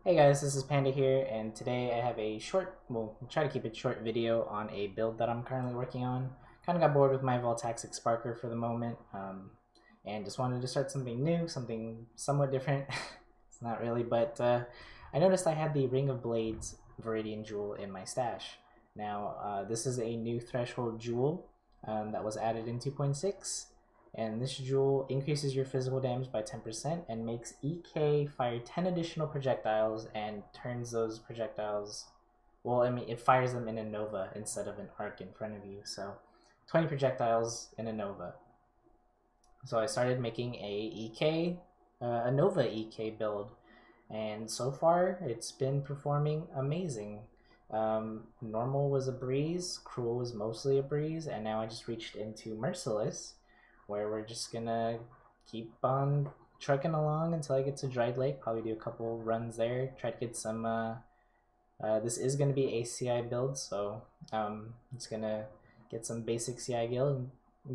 Hey guys, this is Panda here, and today I have a short, well, I'll try to keep it short video on a build that I'm currently working on. Kind of got bored with my Voltaxic Sparker for the moment, and just wanted to start something new, something somewhat different. It's not really, but I noticed I had the Ring of Blades Viridian Jewel in my stash. Now, this is a new threshold jewel that was added in 2.6. And this jewel increases your physical damage by 10% and makes EK fire 10 additional projectiles and turns those projectiles, well, I mean, it fires them in a nova instead of an arc in front of you. So 20 projectiles in a nova. So I started making a nova EK build, and so far it's been performing amazing. Normal was a breeze, cruel was mostly a breeze, and now I just reached into merciless, where we're just gonna keep on trucking along until I get to Dried Lake. Probably do a couple runs there, try to get some this is gonna be a CI build, so it's gonna get some basic CI guild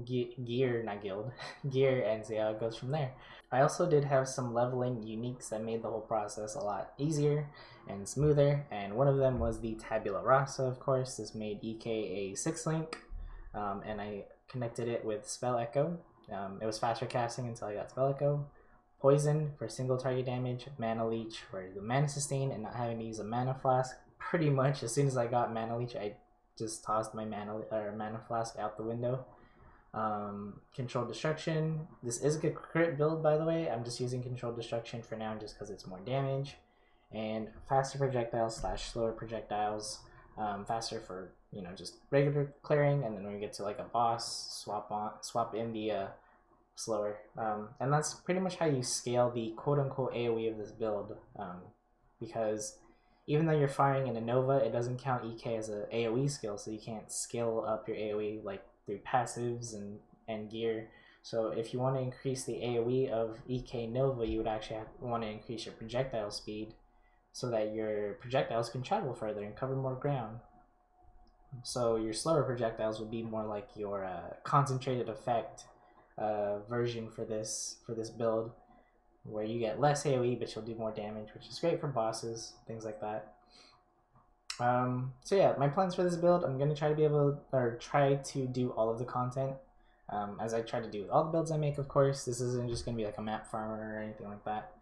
gear, not guild gear, and see how it goes from there. I also did have some leveling uniques that made the whole process a lot easier and smoother, and one of them was the Tabula Rasa. Of course, this made EK a 6-link, and I connected it with Spell Echo. It was faster casting until I got Spell Echo. Poison for single target damage, Mana Leech for the mana sustain and not having to use a mana flask. Pretty much as soon as I got Mana Leech, I just tossed my mana flask out the window. Controlled Destruction. This is a crit build, by the way. I'm just using Controlled Destruction for now just because it's more damage. And faster projectiles / slower projectiles. Faster for, you know, just regular clearing, and then when we get to like a boss, swap in the slower. And that's pretty much how you scale the quote-unquote AoE of this build, because even though you're firing in a Nova, it doesn't count EK as an AoE skill, so you can't scale up your AoE like through passives and gear. So if you want to increase the AoE of EK Nova, you would actually want to increase your projectile speed so that your projectiles can travel further and cover more ground. So your slower projectiles would be more like your concentrated effect version for this build, where you get less AoE but you'll do more damage, which is great for bosses, things like that. So yeah, my plans for this build, I'm gonna try to do all of the content, as I try to do with all the builds I make. Of course, this isn't just gonna be like a map farmer or anything like that.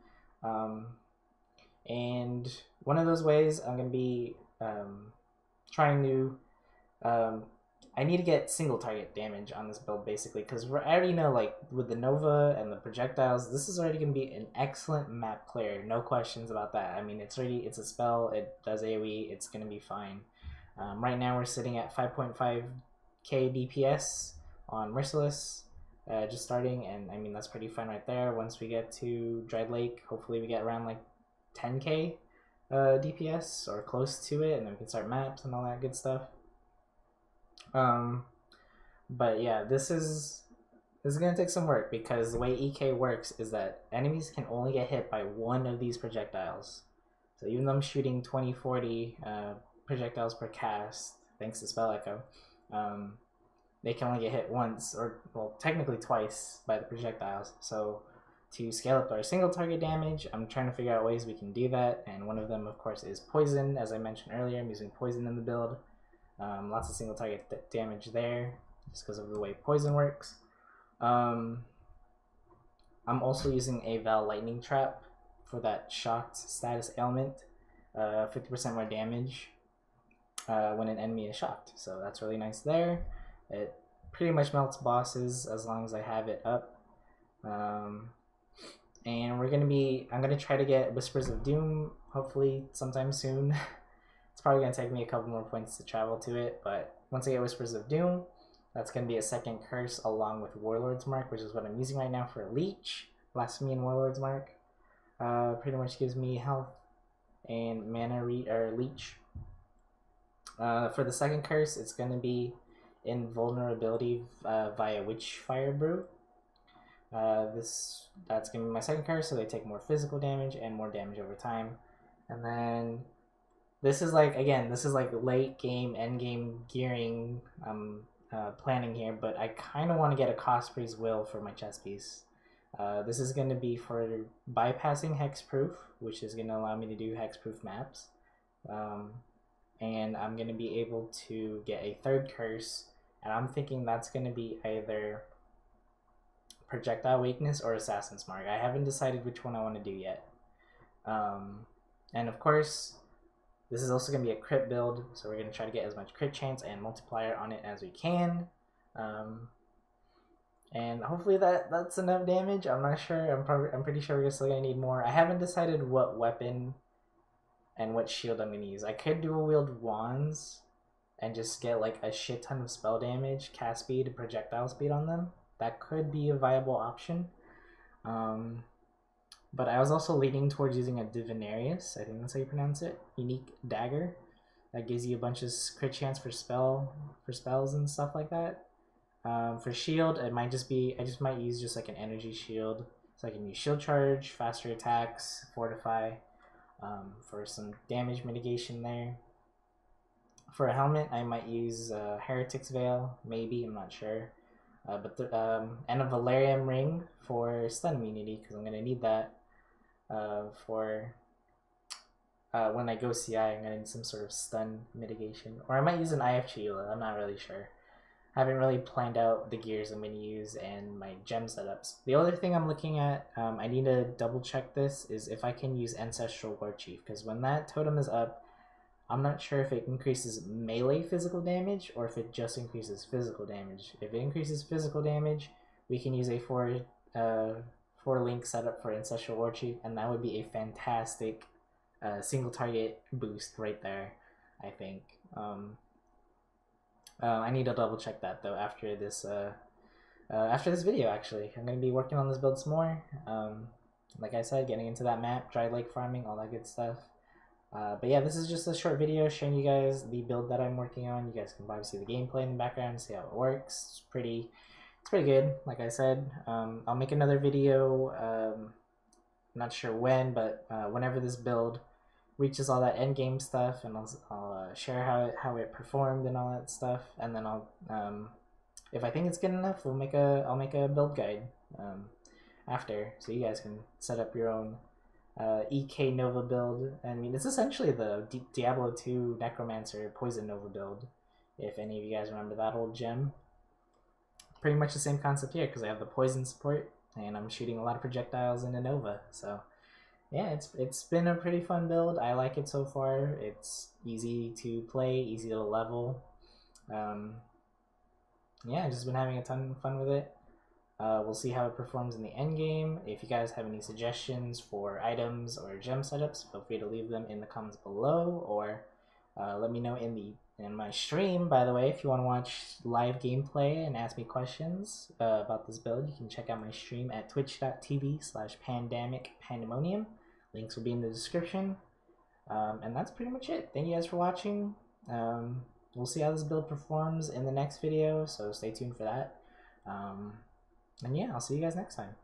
And one of those ways I'm gonna be trying to I need to get single target damage on this build, basically, because I already know, like, with the Nova and the projectiles, this is already going to be an excellent map clear. No questions about that. I mean, it's a spell, it does AoE, it's going to be fine. Right now we're sitting at 5.5k DPS on Merciless, just starting, and I mean, that's pretty fine right there. Once we get to Dried Lake, hopefully we get around, like, 10k DPS, or close to it, and then we can start maps and all that good stuff. But yeah, this is gonna take some work, because the way EK works is that enemies can only get hit by one of these projectiles. So even though I'm shooting 20-40 projectiles per cast, thanks to Spell Echo, they can only get hit once, or well, technically twice, by the projectiles. So to scale up our single target damage, I'm trying to figure out ways we can do that, and one of them, of course, is poison. As I mentioned earlier, I'm using poison in the build. Lots of single target damage there, just because of the way poison works. I'm also using a Val Lightning Trap for that shocked status ailment. 50% more damage when an enemy is shocked, so that's really nice there. It pretty much melts bosses as long as I have it up. And I'm gonna try to get Whispers of Doom hopefully sometime soon. It's probably going to take me a couple more points to travel to it, but once I get Whispers of Doom, that's going to be a second curse along with Warlord's Mark, which is what I'm using right now for Leech. Blasphemy and Warlord's Mark pretty much gives me health and mana Leech. For the second curse, it's going to be Invulnerability via Witchfire Brew. That's going to be my second curse, so they take more physical damage and more damage over time. And then this is like late game, endgame gearing planning here, but I kind of want to get a Cosprey's Will for my chess piece. This is going to be for bypassing hexproof, which is going to allow me to do hexproof maps. And I'm going to be able to get a third curse, and I'm thinking that's going to be either projectile weakness or assassin's mark. I haven't decided which one I want to do yet. And of course, this is also going to be a crit build, so we're going to try to get as much crit chance and multiplier on it as we can. And hopefully that's enough damage. I'm not sure. I'm pretty sure we're still going to need more. I haven't decided what weapon and what shield I'm going to use. I could dual wield wands and just get like a shit ton of spell damage, cast speed, and projectile speed on them. That could be a viable option. But I was also leaning towards using a Divinarius, I think that's how you pronounce it, unique dagger. That gives you a bunch of crit chance for spells and stuff like that. For shield, it might just be, I just might use just like an energy shield, so I can use shield charge, faster attacks, fortify, for some damage mitigation there. For a helmet, I might use Heretic's Veil, maybe, I'm not sure. And a Valerian ring for stun immunity, because I'm going to need that for when I go CI. I'm going to need some sort of stun mitigation. Or I might use an IFG Eula, I'm not really sure. I haven't really planned out the gears I'm going to use and my gem setups. The other thing I'm looking at, I need to double check this, is if I can use Ancestral Warchief, because when that totem is up, I'm not sure if it increases melee physical damage or if it just increases physical damage. If it increases physical damage, we can use a 4-link setup for Ancestral Warchief, and that would be a fantastic single target boost right there, I think. I need to double check that though after this video. Actually, I'm going to be working on this build some more. Like I said, getting into that map, dry lake farming, all that good stuff. But yeah, this is just a short video showing you guys the build that I'm working on. You guys can probably see the gameplay in the background, see how it works. It's pretty good, like I said. I'll make another video, not sure when, but whenever this build reaches all that endgame stuff, and I'll share how it performed and all that stuff, and then I'll if I think it's good enough, I'll make a build guide after, so you guys can set up your own EK Nova build. I mean, it's essentially the Diablo 2 Necromancer Poison Nova build, if any of you guys remember that old gem. Pretty much the same concept here, because I have the poison support, and I'm shooting a lot of projectiles into Nova, so yeah, it's been a pretty fun build. I like it so far. It's easy to play, easy to level. Yeah, I've just been having a ton of fun with it. We'll see how it performs in the end game. If you guys have any suggestions for items or gem setups, feel free to leave them in the comments below, or let me know in my stream. By the way, if you want to watch live gameplay and ask me questions about this build, you can check out my stream at twitch.tv/pandemicpandemonium. Links will be in the description. And that's pretty much it. Thank you guys for watching. We'll see how this build performs in the next video, so stay tuned for that. And yeah, I'll see you guys next time.